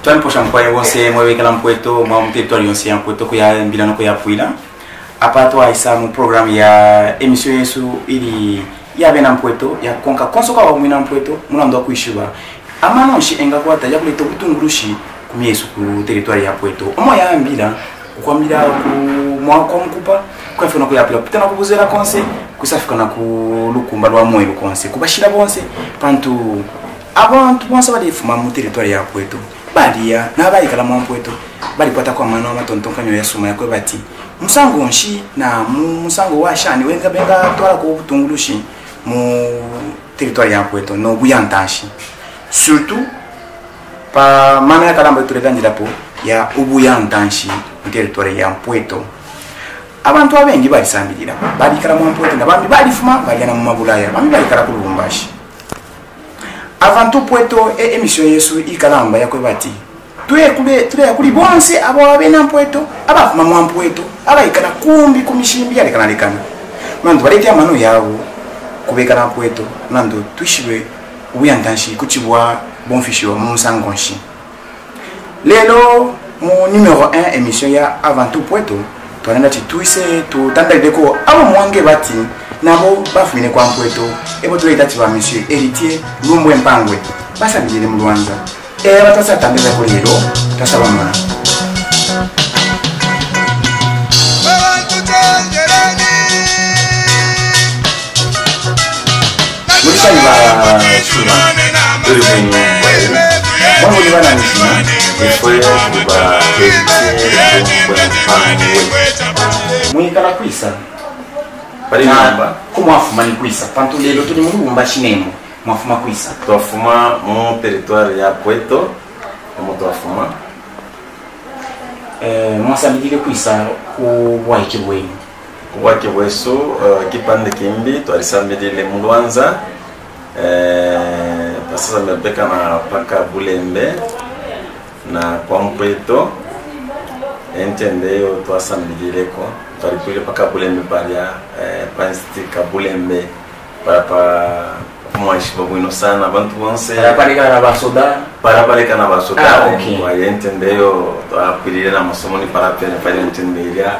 Toi prochain fois on sait moi avec l'empueto moi mon territoire on sait empueto ko ya bilano ko ya puila. Apa toi isa mon programme ya émission yesu ili ya bena empueto ya konka konsoka wa mwina empueto muna ndo kuishiba. Amano shi enga kwa ta ya kuleto kutungurushi kumyesu ku territoire ya pueto. Omo ya mbila kwa mbila ku mwa kwa mkupa kwa fona ko ya pila pitana kubuzera konse kusafika na ku lukumba lwa moyo konse kubashira bonse pantu abantu bonse bali fuma mu territoire ya pueto. Badia na bali kala mu pueto bali pata kwa mano amatonton kanyo ya suma yakwe bati musango nshi na musango wa shani wenga benga twala ko butungulushi mu territoire ya pueto no buyantashi surtout pa mana ya kalamba tulegandira po ya ubuyantashi mu territoire ya pueto. Abantu abengi bali sambirira bali kala mu pueto na bambi bali fuma bali na mu mabulaya bambi bali kala ku Lubumbashi. Avant tout pueto émission yesu ikalamba yakwe bati tuye kuli bonse abo abena pueto aba mama pueto aba ikana kumbi kumishimbi ale kana lekana mando baleti amano yawo kubeka na pueto nando tushibwe uyandanshi kuchibwa bon fichi wa musangonshi. Lelo mon numéro 1 émission ya avant tout pueto twanenda tituise tutandalide ko abo mwange bati nabo bafumine kwa mpueto ebo tuleta tiba monsieur héritier Lumbwe Mpangwe basa bijele mu Rwanda batasa tandeza ko lero tasaba mwana mulisa iba shula mwangu ni bana nisima efwe kuba héritier Lumbwe Mpangwe mwikala kwisa bari namba ko mwafuma ni kwisa pantu lelo tuli mu Lubumbashi nemo mwafuma kwisa twafuma mu territoire ya Pueto mu twafuma mwasambikile kwisa ku bwaike bwenu kubwake bwesu kipande kimbi twalisambile mu Lwanza pasasa mebeka na paka Bulembe na kwa Pueto entendeyo twasambilileko twalipile paka Bulembe paria pansti Kabulembe para mwashi babwino sana abantu bonse parapaleka na basoda okay entendeyo twapilile na masomo ni parapene pale entendeya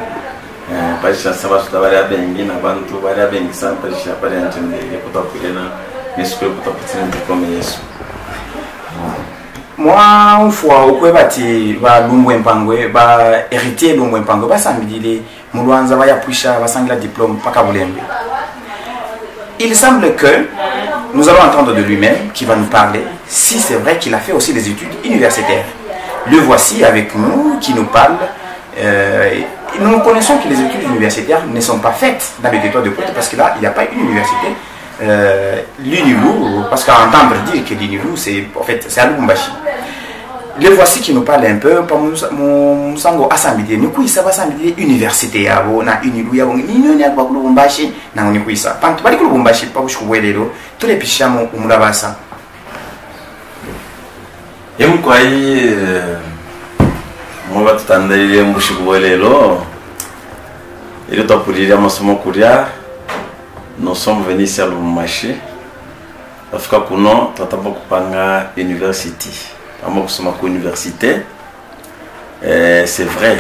pasha sabasoda bari abengi na bantu bari abengi sana pasha pale entendeya kutapile na neskule kutapile diplome yesu. Moi une fois au kwebati ba Lumbwe Mpangwe ba héritier Lumbwe Mpangwe basambidile mu Rwanda bayapusha basangila diplôme paka Bulembe. Il semble que nous allons entendre de lui-même qui va nous parler si c'est vrai qu'il a fait aussi des études universitaires. Le voici avec nous qui nous parle. Nous connaissons que les études universitaires ne sont pas faites dans le territoire de Pueto parce que là il n'y a pas une université. L'Unilu, parce qu'à entendre dire que l'Unilu c'est en fait c'est à Lubumbashi. Le voici qui nous parle un peu pour mon sango asambidi ni kuisa basambidi université yabo na Unilu yabo ni ya kwa Lubumbashi na ni kuisa pantu bali ku Lubumbashi pa kushubwelero tole pishamo umulabasa yemkwai muba tutandalile mushubwelero ile topulira masomo kuria. Nous sommes venus ici à Lubumbashi. Afika kuno tataba kupanga university. Amo kusoma ku université. C'est vrai.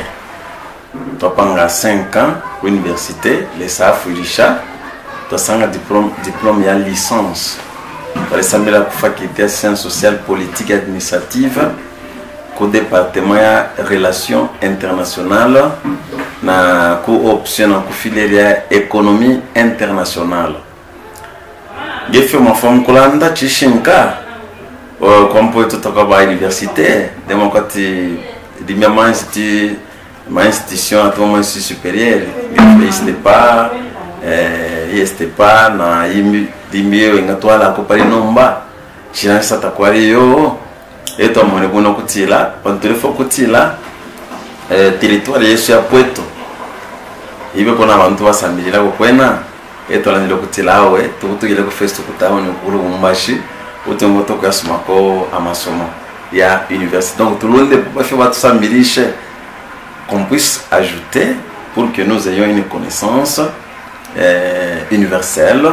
Topanga 5 ans ku université, les safurisha. Tosanga diplôme ya licence. Par exemple la faculté de sciences sociales, politiques et administratives, ko département ya relations internationales. Na ku option na ku filière ya économie internationale. Gefe ma femme kulanda chishinka comme pour tout à université démocratie dimement ma institution à tout supérieur c'était pas na dimio ngatwala ko pari nomba chinasa takwari yo eto mone bono kutila pantelefo kutila territoire yesu ya Pueto ibe kona abantu basambilira ko kwena etolanile kutilawe tukutugile ku festo kutaho ni ku Lubumbashi utengo to kwasoma ko amasomo ya université. Donc tout le monde peut faire votre sambiliche qu'on puisse ajouter pour que nous ayons une connaissance universelle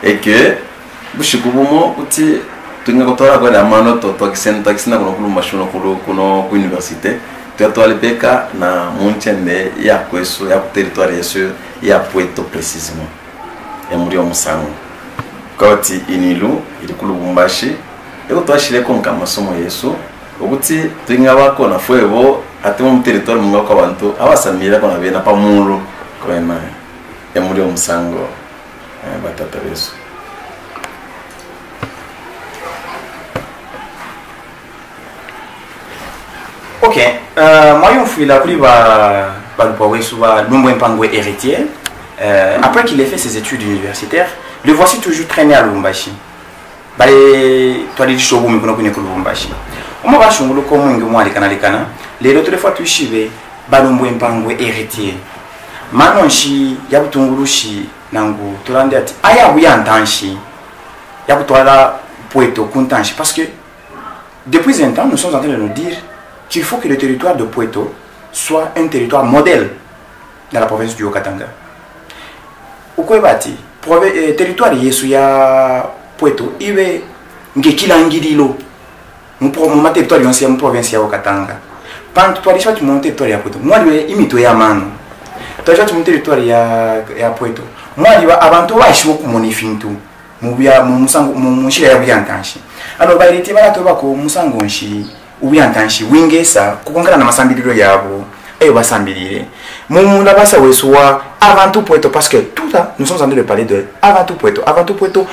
et que bushikubumo uti tuinga kotora kwa mano to kisena kuno kulu mashuno kuno ku université to alipeka na munchende ya kweso ya territoire yesu ya Pweto précisément ya muri omusango koti inilu ili kulu Lubumbashi eko twashire konka masomo yesu ukuthi tuinga bako na fuego ate mu territoire munga kwa bantu abasamira kona bena pa mulu kwena ya muri omusango batata yesu. Ok, moi on fui la héritier. Après qu'il ait fait ses études universitaires, le voici toujours traîné à Lubumbashi. Les autres fois tu chive balumbu mpangwe héritier. Maintenant shi yabutungurushi nangu tolande ati aya buyantanshi yabutwala Pweto kuntanshi parce que depuis un temps nous sommes en train de nous dire qu'il faut que le territoire de Pweto soit un territoire modèle dans la province du Haut-Katanga. Ukwebati, territoire yesu ya Pweto, iwe ngekilangililo, mon territoire yonsi ya province ya Haut-Katanga. Quand tu as mon territoire ya Pweto, moi liwe imito ya mano. Tu as mon territoire ya Pweto. Moi liwe avant toi ishwo kumonifintu. Mubya mushira ya byantanshi. Alors bairiti baratoba ko musango nshi ubiyantanshi wingesa kukongana na masambiriro yabo basambirire mumuna basa wesuwa avant tout Pweto parce que tout ça nous sommes en train de parler de avant tout Pweto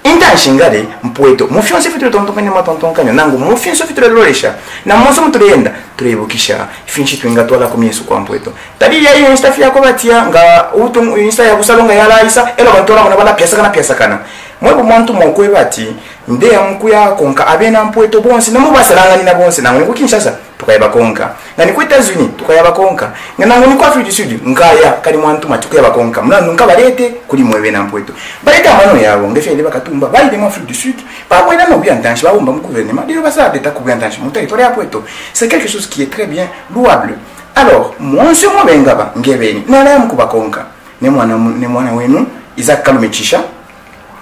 intashingale Mpweto mufyonse fitule tontokanya matontonkanya nangu mufyonse fitule loresha na mwanzo mutulenda turebukisha finshi twinga twala komyesu kwa Mpweto tabiri ya insta fya ko batia nga utu insta ya kusalonga ya laisa elo bantola mona bala piasa kana mwebo mwantu mokwe bati nde ya mkuya konka abena Mpweto bonse na mubasalanga ni na bonse na ngo Kinshasa tukayaba konka ngani ku États-Unis tukayaba konka ngana ngo ni kwa Afrique du Sud ngaya kali mwantu matukayaba konka mna nunka balete kuli mwebe na Mpweto baleta mano yabo ngefele bakatumba bali de Afrique du Sud pa kwenda no byantanshi ba umba mu gouvernement dilo basa deta ku byantanshi mu territoire ya Pweto c'est quelque chose qui est très bien louable. Alors moi sur moi bengaba ngebeni na la mkuba konka ne mwana wenu Isaac Kalumechisha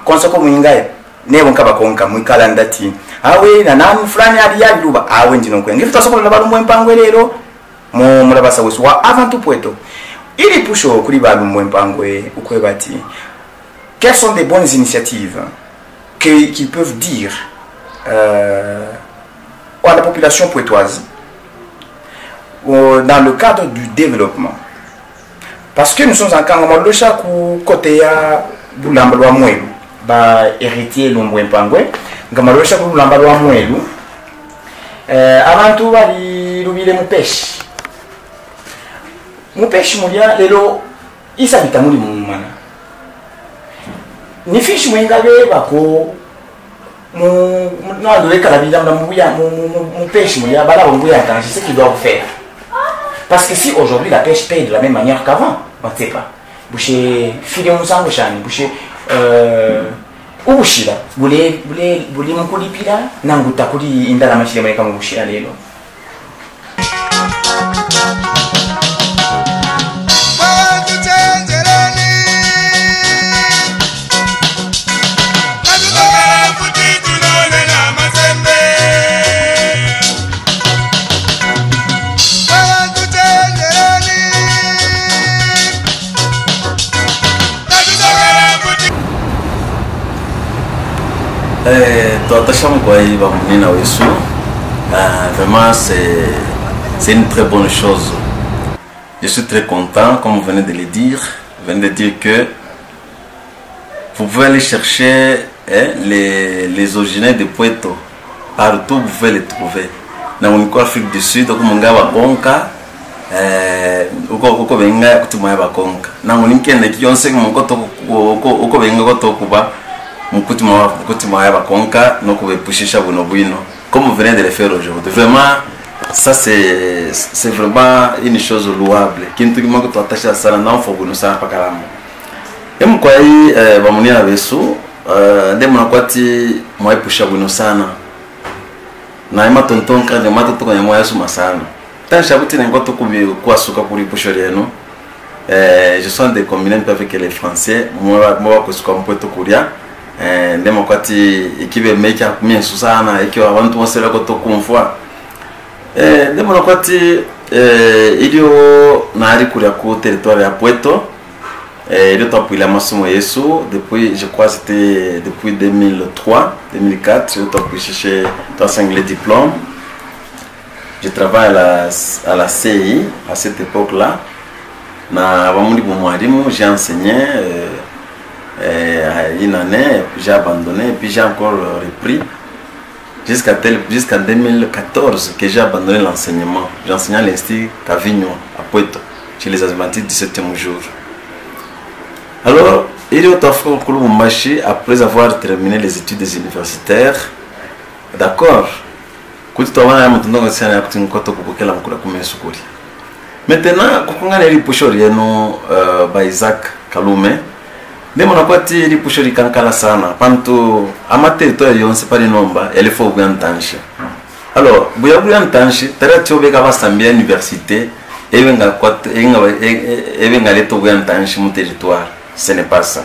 konsoko mwingaya nebo nkaba konka mwikala ndati awe na nani fulani ali yabiruba awe ndino kwe ngifita soko labalumwe mpangwe lero mu mulabasa wesu wa avant tout Pweto ili pusho kuri balumwe mpangwe ukwebati quelles sont des bonnes initiatives qu'ils peuvent dire à la population pwetoise dans le cadre du développement, parce que nous sommes en Kangamalocha côté ya Bulambalwa Mwelu ba héritier Lumbwe Mpangwe Ngamalocha Bulambalwa Mwelu avant tout bali lubile mupeshi mulia lelo isabita muri mumana ni fishi mwengabe bako non kala bidam mon pêche mulia bala bonguya tanji ce qu'il doit faire parce que si aujourd'hui la pêche paye de la même manière qu'avant on ne sait pas boucher filer musango shani boucher ubushira bule mukulipira nanguta kuri indala mashile mwe kama bushira lelo. Vraiment c'est une très bonne chose. Je suis très content, comme vous venez de le dire. Vous venez de dire que vous pouvez aller chercher les originaires de Pweto. Partout vous pouvez les trouver. Dans l'Afrique du Sud, comme Ngaba Konka, uko benga kutumaya bakonka. Na ngoninkende kiyonse uko benga kotokuba mukutima bakonka no kubepushisha buno bwino comme vous venez de le faire aujourd'hui. Vraiment ça c'est vraiment une chose louable. Kintu kimako tuatasha sana na mfoguno sana pakalamu. Emkwai bamunia besu ndemo nakwati mwaipusha buno sana. Na ima tontonka de mato to kanya mwayasu masana. Tansha buti ngoto kwa suka kuri pusho leno. Je suis en de combiner avec les Français, moi ko suka Mpweto kuria. ndemo kwati ikibe meki akumiensu sana ikiwa abantu bose lako tokumfwa ndemo kwati ilio nari kuria ku territoire ya Pweto ilio tapuila masomo Yesu depuis je crois c'était depuis 2003 2004 je t'appuie chercher les diplômes. Je travaille à la CI à cette époque-là. J'ai enseigné une année, j'ai abandonné, et puis j'ai encore repris jusqu'en 2014 que j'ai abandonné l'enseignement. J'ai enseigné à l'Institut Cavigno à Pweto, chez les Adventistes du 7e jour. Alors, après avoir terminé les études universitaires, d'accord. Maintenant, kukungana ili pushori yenu ba Isaac Kalume ndemo nakwati ili pushori kankala sana pantu ama territoire yonse pali nomba elefo bwantanshi. Alors buya bwantanshi tarati obeka basambia université ebenga kwat ebenga leto bwantanshi mu territoire, ce n'est pas ça.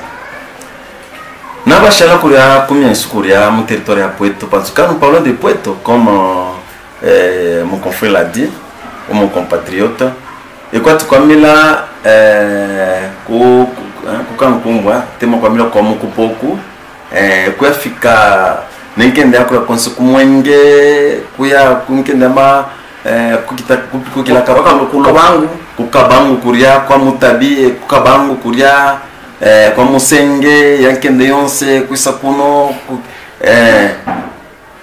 Nabashala kuria kumya isukuria mu territoire ya Pweto parce que nous parlons de Pweto comme mon confrère l'a dit ou mon compatriote. Et quand tu comme là kukankumbwa tema kwa mila kwa mukupoku kwa fika nenkende akura konse kumwenge kuya kunkende ma kukila kukabangu kuria kwa mutabi kukabangu kuria kwa musenge yankende yonse kusakuno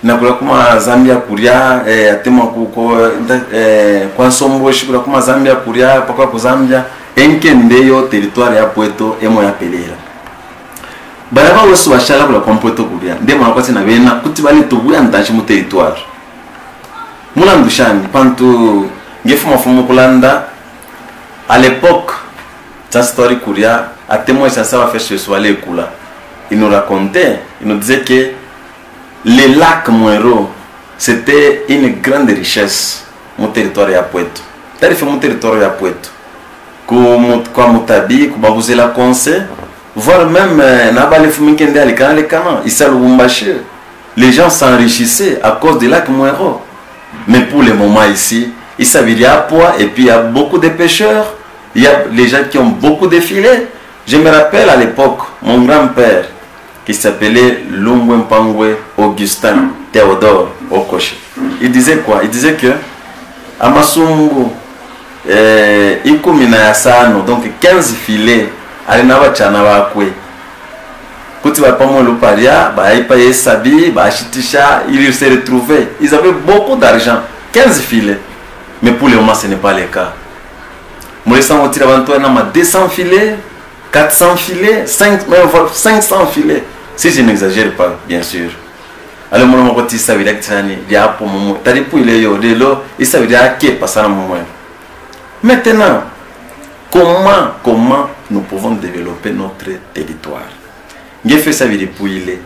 na kula kuma Zambia kuria atema kuko kwa sombo shikula kuma Zambia kuria pakwa ku Zambia enkende yo territoire ya Pweto emo ya pelera baraba wosu bashala kula kwa Pweto kuria ndemo nakwati na bena kuti bali tubuya ntachi mu territoire mula ndushani pantu ngefuma fumu kulanda à l'époque ta story kuria atemo ça va faire ce soir les kula il nous racontait, il nous disait que les lacs Mwero, c'était une grande richesse, mon territoire à Pweto. T'as fait mon territoire à Pweto. Kwa Mutabi, kwa Babuzela Konse, voire même Nabale Fumikende à l'Ekana, les gens s'enrichissaient à cause des lacs Mwero. Mais pour le moment ici, il s'avérait à poids et puis il y a beaucoup de pêcheurs, il y a les gens qui ont beaucoup de filets. Je me rappelle à l'époque, mon grand-père, qui s'appelait Lumbwempangwe Augustin Théodore Okoche. Il disait quoi? Il disait que à Masumbu, Ikumina Yasano, donc 15 filets, Alinava Chanawakwe. Quand tu vas pas mon Luparia, Baïpaye Sabi, Bachitisha, ils se retrouvaient. Ils avaient beaucoup d'argent, 15 filets. Mais pour le moment, ce n'est pas le cas. Moi, je sens que 200 filets, 400 filets, 500 filets. Si je n'exagère pas, bien sûr. Alors, mon petit savait que il y a pour moi. T'as dit pour il est il savait que passer un moment. Maintenant, comment nous pouvons développer notre territoire? J'ai fait ça pour il est.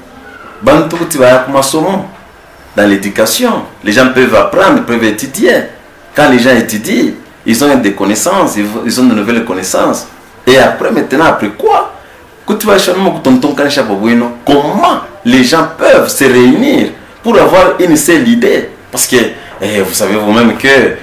Bantou, tu vas dans l'éducation. Les gens peuvent apprendre, peuvent étudier. Quand les gens étudient, ils ont des connaissances, ils ont de nouvelles connaissances. Et après, maintenant, après quoi? Comment les gens peuvent se réunir pour avoir une seule idée? Parce que vous savez vous-même que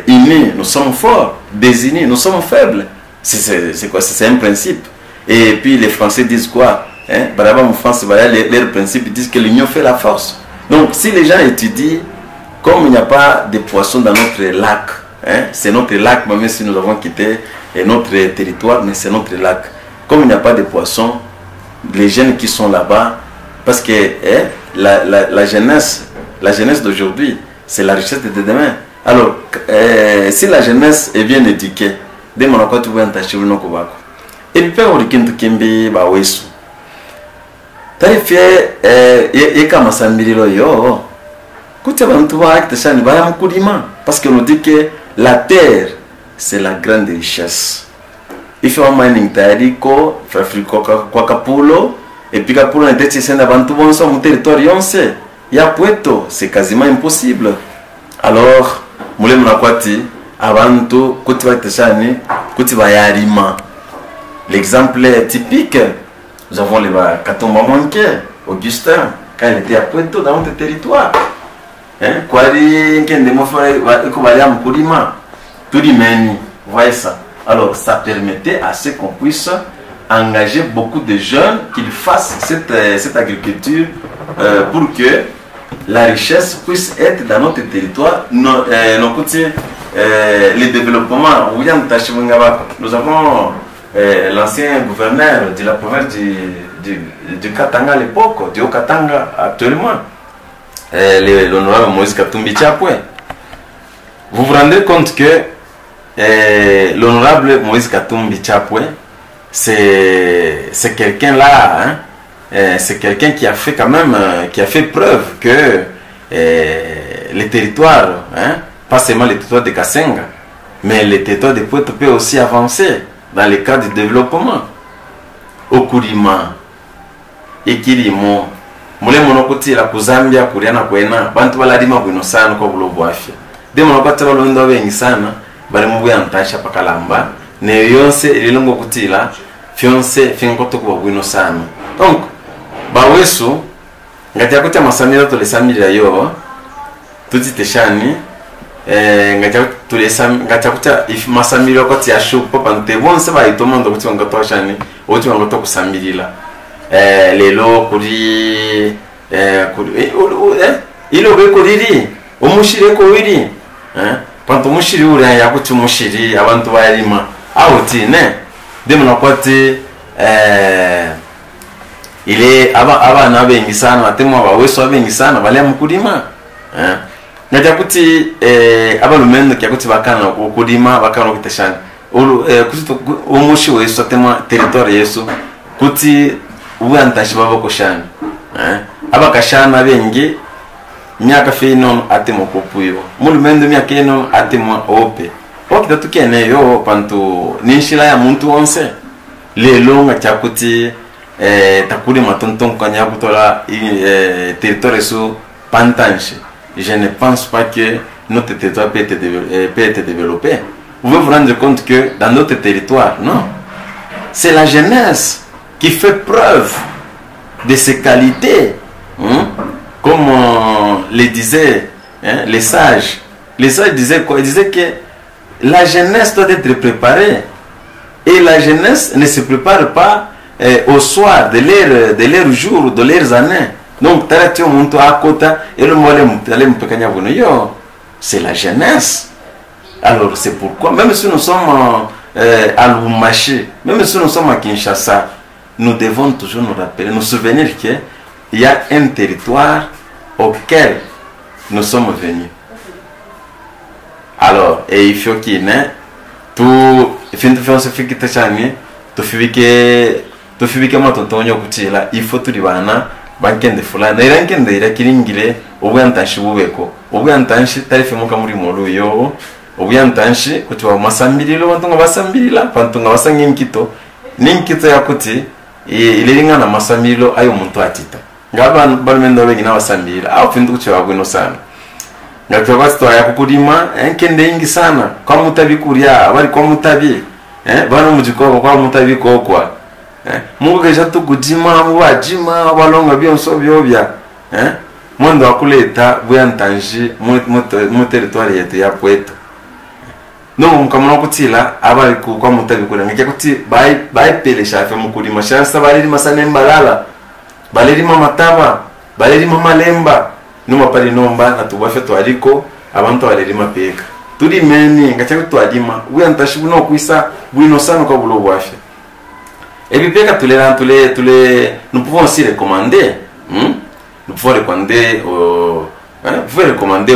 unis, nous sommes forts, désunis, nous sommes faibles. C'est quoi? C'est un principe. Et puis les Français disent quoi? En France, leurs principes disent que l'union fait la force. Donc si les gens étudient, comme il n'y a pas de poissons dans notre lac, c'est notre lac, même si nous avons quitté notre territoire, mais c'est notre lac. Comme il n'y a pas de poissons, les jeunes qui sont là-bas, parce que la jeunesse d'aujourd'hui, c'est la richesse de demain. Alors, si la jeunesse est bien éduquée, dès mon accord, tu vas entacher le nom. Et puis, on dit que tu as wesu. Tu as fait, et comme ça, parce qu'on dit que la terre, c'est la grande richesse. Il faut un mining tariko, kwa Kapulo, et puis Kapulo n'était pas avant tout bon sur mon territoire yonse. Il y a Pweto, c'est quasiment impossible. Alors, moulé mnakwati, avant tout, kuti va teshani, kuti va yarima. L'exemple typique, Nous avons les Katomba Monke, Augustin, quand il était à Puerto, dans notre territoire. Kwari, tout dit, vous voyez ça. Alors, ça permettait à ce qu'on puisse engager beaucoup de jeunes qu'ils fassent cette agriculture pour que la richesse puisse être dans notre territoire. Le développement, nous avons l'ancien gouverneur de la province du Katanga à l'époque, du Haut-Katanga actuellement, l'honorable Moïse Katumbi Tchapwe. Vous vous rendez compte que l'honorable Moïse Katumbi Tchapwe, c'est quelqu'un là, hein, c'est quelqu'un qui a fait quand même, qui a fait preuve que les territoires, hein, pas seulement les territoires de Kasenga, mais les territoires de Puerto peut aussi avancer dans le cadre du développement. Okurima, Ekirimo, mule monokoti la kuzambia kuriana kwena, bantu baladima bwino sana kwa bulobo afya. Demo nabata balondo bengi sana, bali mubuya ntasha pakalamba, ne yonse ililongo kutila, fionse fingoto kwa bwino sana. Donc, bawesu, ngati yakutia masamira tole samira yo, tuti teshani, ngati yakutia masamira wakati ya shupo, pante bonse ba itomondo kuti wangato washani, uti wangato kusamirila. Lelo kuri ilo be kuriri umushire ko wiri panto mushiri uri yakuti mushiri abantu bayirima awuti ne demo nakwati ile abana bengi sana batemo abaweso abengi sana bale mukurima ngaja kuti abalumendo kyakuti bakana ukudima bakana ukitashana kuti umushi weso atema territory yesu kuti ubantashi babakoshana abakashana bengi myaka fino atemo kopuyo mulumendo myaka eno atemo ope okita tukene yo pantu ninshila ya muntu onse lelo nga chakuti takuri matonton kanya kutola territoire sous pantanche. Je ne pense pas que notre territoire peut être développé. Vous pouvez vous rendre compte que dans notre territoire, non, c'est la jeunesse qui fait preuve de ses qualités, hein? Comme le disaient les sages. Les sages disaient quoi? Ils disaient que la jeunesse doit être préparée. Et la jeunesse ne se prépare pas au soir de leur jour, de leurs années. Donc, c'est la jeunesse. Alors, c'est pourquoi, même si nous sommes à Lubumbashi, même si nous sommes à Kinshasa, nous devons toujours nous rappeler, nous souvenir qu'il y a un territoire auquel nous sommes venus. Alors, et il faut qu'il y ait tout, il faut il faut tout libana bankende fulana irankende irakiringire ubwantanshi bubeko ubwantanshi tarife muka muri molu yo ubwantanshi kuti wa masambirilo bantunga basambirila bantunga basangi nkito ninkito yakuti iliringa na masambirilo ayo muntu atita ngaba balmendo bengi na basambirila au findu kuti wagwino sana ngakyo basto yakukudima enkende ingi sana kwa mutabikuria bari kwa mutabi bana mujikoko kwa mutabiko kwa mungu keja tukudima mubajima balonga byonso byobya mwendo akuleta bwantanji mu territoire yetu ya Pweto no mukamona kutila abali kwa mutabikura ngeke kuti bai pelesha fe mukudima shansa baliri masanemba lala baliri mataba baliri malemba numa pali nomba atubafe twaliko abantu baliri mapeka tuli meni ngacha kutwadima bwantashi buno kuisa bwino sana kwa bulo bwafe. Et puis, nous pouvons aussi recommander, nous pouvons recommander, vous pouvez recommander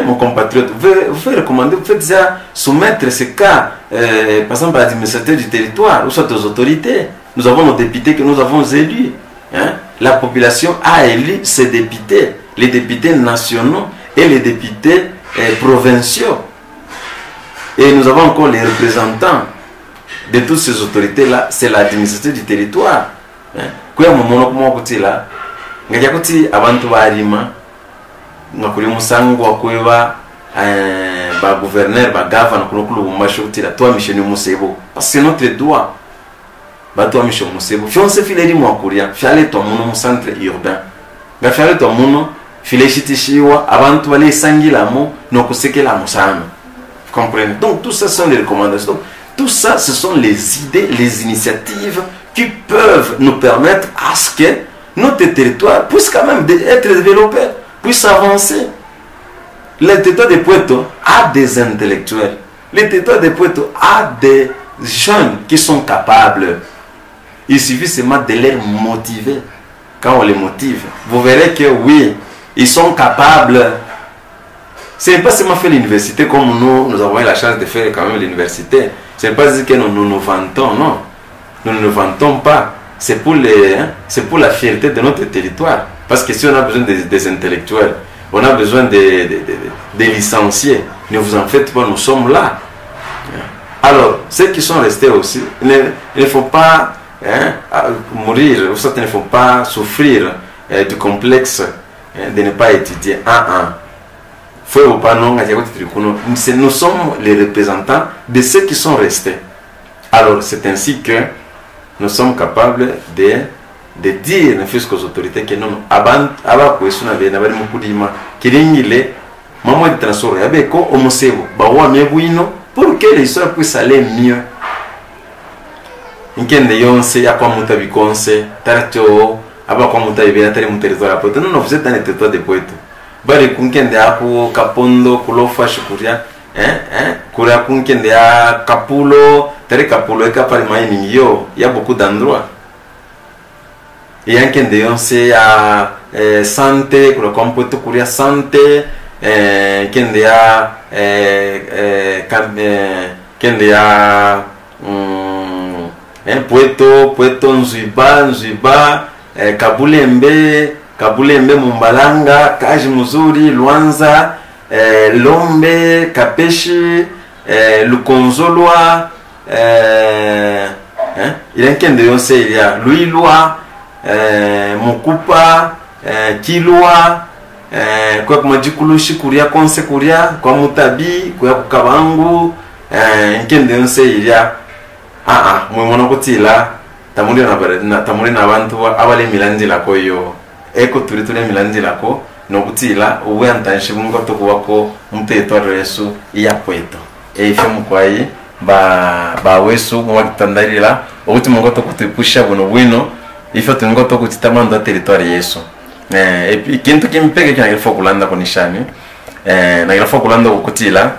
mon compatriote, vous pouvez recommander, vous pouvez déjà soumettre ce cas, par exemple, à l'administrateur du territoire, ou soit aux autorités. Nous avons nos députés que nous avons élus. La population a élu ses députés, les députés nationaux et les députés provinciaux. Et nous avons encore les représentants de toutes ces autorités-là, c'est l'administration du territoire. Kwa momono kuma kuti la, ngaja kuti abantu barima, ngakuri musango wakweba ba gouverneur, ba governor kulukulu Lubumbashi kuti la toi Michel Musebo. Parce que c'est notre droit. bato amisho musebo fionse fileri mwakuria fiale to muno mu centre urbain nga fiale to muno file shitishiwa abantu bale sangilamo no kusekela musana. Comprenez? Donc tout ça sont les recommandations. Donc, tout ça ce sont les idées, les initiatives qui peuvent nous permettre à ce que notre territoire puisse quand même être développé, puisse avancer. Le territoire de Puerto a des intellectuels. Le territoire de Puerto a des jeunes qui sont capables. Il suffit seulement de les motiver. Quand on les motive, vous verrez que oui, ils sont capables. Ce n'est pas seulement faire l'université comme nous avons eu la chance de faire quand même l'université. Ce n'est pas dire que nous vantons, non. Nous ne nous vantons pas. C'est pour la fierté de notre territoire. Parce que si on a besoin des intellectuels, on a besoin des licenciés, ne vous en faites pas, nous sommes là. Alors, ceux qui sont restés aussi, il ne faut pas mourir, il ne faut pas souffrir du complexe de ne pas étudier. Nous sommes les représentants de ceux qui sont restés. Alors, c'est ainsi que nous sommes capables de dire aux autorités que non, pour que les histoires puissent aller mieux. Non, vous êtes dans le territoire de Puerto. Bari kunkende hapo Kapondo kulofa shukuria kuria kunkende ya Kapulo tere Kapulo eka pale mining yo ya beaucoup d'endroits yankende yonse ya santé kuria kompoto kuria santé kende ya kende ya Puerto Nzuiba Kabulembe Mumbalanga, Kaji Muzuri, Luanza, Lombe, Kapeshi, Lukonzolwa, il y a un de yonse, il y a Luilwa, Mukupa, Kilwa, kwa kumajikulushi kuria konse kuria, kwa mutabi, kwa kukabangu, nkende yonse il y a mwimono kutila, tamuri na bantu abale milandi la koyo. Eko turitule milandi lako no kutila uwe antanshi mungo tokuwako mteritwaro Yesu ya Puerto ifyo mukwayi ba wesu mwakitandarira uti mungo tokutipusha buno bwino ifyo tungo tokuchitamanda territoire Yesu kintu kimpeke kinagirifo kulanda konishani nagirifo kulanda ukutila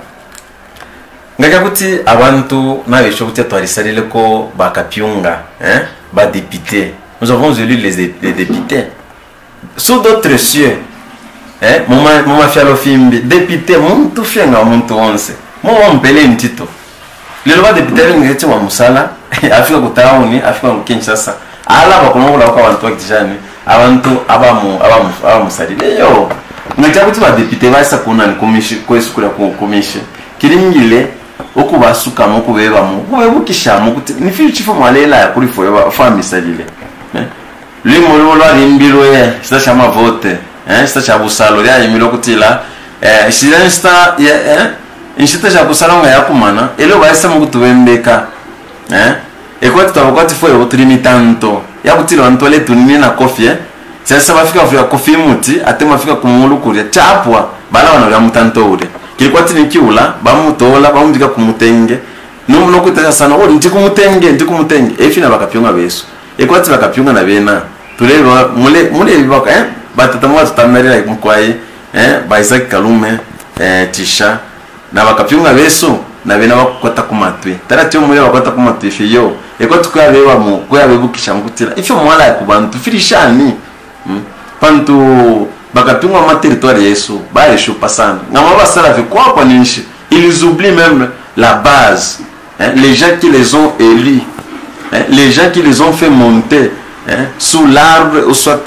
ngaka kuti abantu nabisho kuti twarisalile ko bakapyunga ba député. Nous avons élu les députés sous d'autres cieux. Mama fialo fimbi député muntu fenga muntu onse mama mpele ntito lelo ba député ngeti wa musala afika kutauni afika Kinshasa ala bakonola kwa abantu akijani abantu abamusalile yo ngacha kuti ba député basa kuna nkomishi kwesu kula kukomishi kilingile okubasuka mukubeba mu kubebukisha mu kuti nifi chifo malela ya kuri fo fa misalile lui mololo limbiro ye sita chama vote sita cha busalo ya yimilo kutila silesta insita cha busalo nga yakumana elo baisa mu kutubembeka ekwati tabakwati fo yotrimi tanto ya kutila ntole tunini na kofi sasa bafika fika kofi muti atema fika kumulu kuria chapwa bala wana ya mutanto ule kilikwati nikiula bamutola bamudika kumutenge no kutasa sana uri ndikumutenge efina bakapyonga beso ekwati bakapyonga na bena tuleba mule bibaka batatamu tutamerera mukwaye ba Isaac Kalume tisha na bakapyonga beso na bena bakota kumatwe taratyo mule bakota kumatwe fiyo ekwati kwabeba mu kwabebukisha mukutira ifyo mwala ya kubantu firishani pantu bakapyonga ma territoire Yesu ba Yesu passant ngama basala fe kwa kwa ninshi ils oublient même la base les gens qui les ont élus les gens qui les ont fait monter sous l'arbre ou soit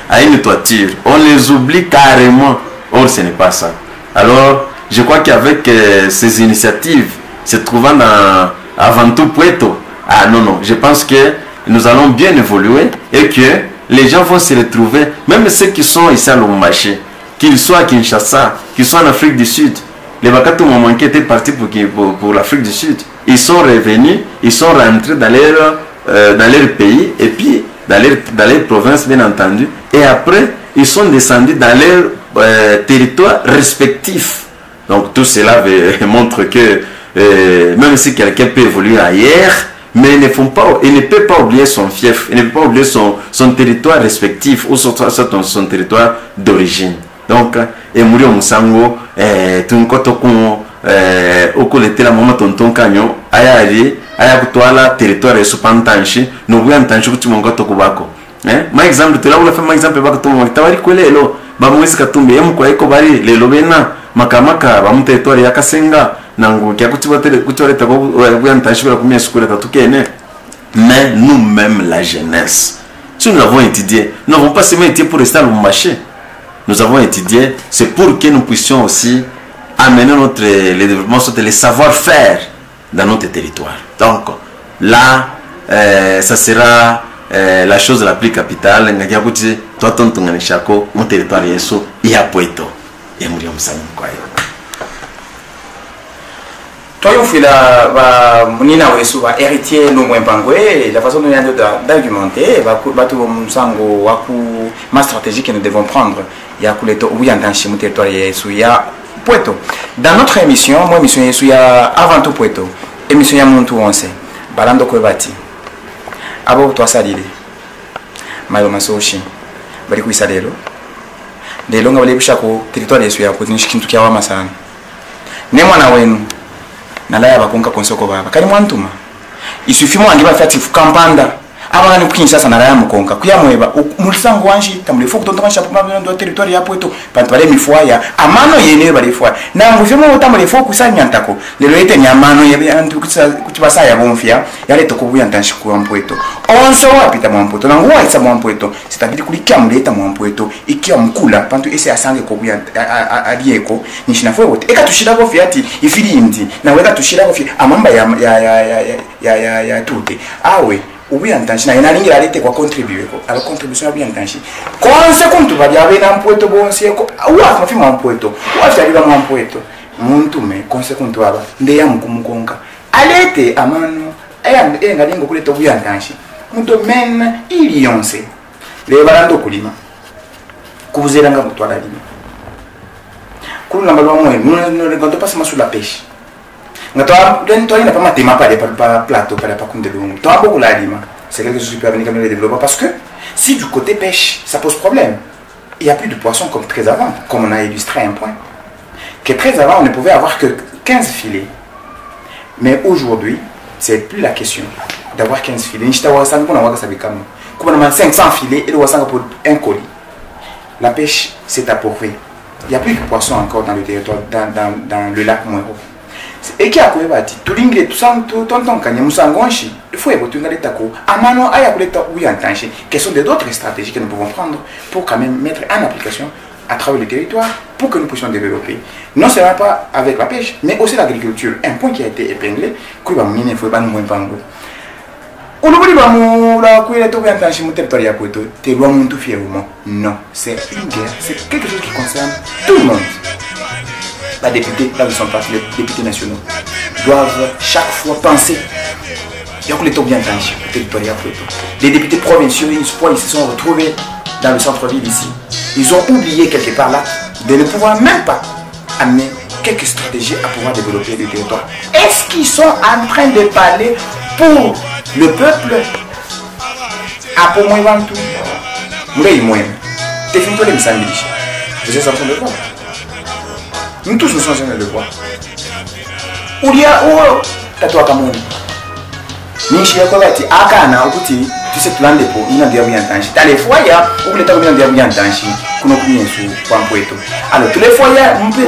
à une toiture, on les oublie carrément. Or ce n'est pas ça. Alors je crois qu'avec ces initiatives se trouvant avant tout Puerto, non, je pense que nous allons bien évoluer et que les gens vont se retrouver, même ceux qui sont ici à Lubumbashi, qu'ils soient à Kinshasa, qu'ils soient en Afrique du Sud. Les Bakatou Mamanki étaient partis pour l'Afrique du Sud. Ils sont revenus, ils sont rentrés dans leur dans leur pays et puis dans leur province bien entendu, et après ils sont descendus dans leurs territoires respectifs. Donc tout cela montre que même si quelqu'un peut évoluer ailleurs, mais il ne peut pas oublier son fief, il ne peut pas oublier son territoire respectif ou son territoire d'origine. Donc, et Mourio Musango, Tunkotokon, Okolete la maman tonton Kanyo, Ayari, Ayakutoala, territoire et Supantanchi, nous voyons Tanchi Kutumongoto Kubako. Par exemple, tu l'as fait un exemple, Tawari Kwelelo, Bamouis Katumbe, Mkweko Bari, les Lobena, Makamaka, Bamu territoire Yakasenga, Nango, Kiakutuareta, Tanchi, la première secours à Tukene. Mais nous-mêmes, la jeunesse, si nous l'avons étudié, nous n'avons pas seulement été pour rester à marché. Nous avons étudié, c'est pour que nous puissions aussi amener le développement, les savoir-faire dans notre territoire. Donc là, ça sera la chose la plus capitale. Mon territoire il y a Poeto. Et nous sommes Toi, fait la Nina Wesu va héritier nous moins bangoué, la façon dont nous avons d'argumenter, va sango ma stratégie que nous devons prendre. Il y a couleto oui en tant que territoire Yesu ya Poeto. Dans notre émission, moi émission Yesu ya avant tout Poeto. Émission ya Muntu Onse. Balando Kwebati. Abo toi salile. Mayo masoshi. Bali kuisalelo. De longa bali bishako territoire Yesu ya Poeto nishikintu kya wama sana. Ne mwana wenu nalaya bakonka konsoko baba kali mwantuma isufi mwangi bafatifu kampanda abana kukinisa sana nalaya mukonka kuyamweba mulisango wanji tamulefo kutontoka chapuma ndo territoire ya Poeto pantu bale mifwaya amano yene bale fwa nangu fimo tamulefo kusanya ntako lelo ete nyamano yebe antu kutibasa ya bonfia yale tokubuya ntanshi ku Poeto onso wapita mu Poeto nangu waitsa mu Poeto sitabidi kulikia muleta mu Poeto ikia mkula pantu ese asange kobuya alieko nishinafwe wote eka tushira ko fiati ifili indi na weka tushira ko fi amamba ya tute awe ubi antanshi na inalingira alete kwa contribuer ko ala contribution ya antanshi konse kuntu bali abena Poeto bonse ko wa mafi mu Poeto wa fyalira mu Poeto muntu me konse kuntu aba nde ya mukumukonka alete amano ngalingo kuleta ubi antanshi mu domaine ilionse le balando kulima kubuzeranga mutwala lima kulu na balwa mwe nous ne pas seulement sur la pêche ngato dentro ina pa matema pa plateau pa kundelungu to abo kula lima c'est quelque chose qui peut venir comme le développement parce que si du côté pêche ça pose problème il y a plus de poissons comme très avant comme on a illustré un point que très avant on ne pouvait avoir que 15 filets mais aujourd'hui c'est plus la question d'avoir 15 filets ni chitawa sango na waka sabikamu comme 500 filets et le wasanga pour un colis. La pêche s'est appauvrie. Il n'y a plus de poissons encore dans le territoire, dans le lac Mouero. Et qui a quoi bâti tout l'inglés tout ça tout tonton kanya musangonshi il faut évoquer les tako amano aya kuleta oui en tanchi quelles sont d'autres stratégies que nous pouvons prendre pour quand même mettre en application à travers le territoire pour que nous puissions développer non seulement pas avec la pêche mais aussi l'agriculture, un point qui a été épinglé que va miner faut pas nous moins pango Olubuli ba mu la kuile to bien tanchi mu territoire ya Poeto te loin muntu fièrement non c'est une guerre c'est quelque chose qui concerne tout le monde. Les députés, là où ils sont partis, les députés nationaux, doivent chaque fois penser. Il y a que les taux bien tangibles, le territoire à Poeto. Les députés provinciaux, ils se sont retrouvés dans le centre-ville ici. Ils ont oublié quelque part là de ne pouvoir même pas amener quelques stratégies à pouvoir développer le territoire. Est-ce qu'ils sont en train de parler pour le peuple à pour moi tout? Moi, t'es fini pour les samedis. Vous êtes en train de voir. Nous tous nous sommes en train de voir. Ulia oh tatwa kamoni. Nishi yako bati akana ukuti tu sais plan de po ina dia bien tanchi. Tale foya ou le tabu bien tanchi kuno kunyesu kwa Poeto. Alors tous les foyers on peut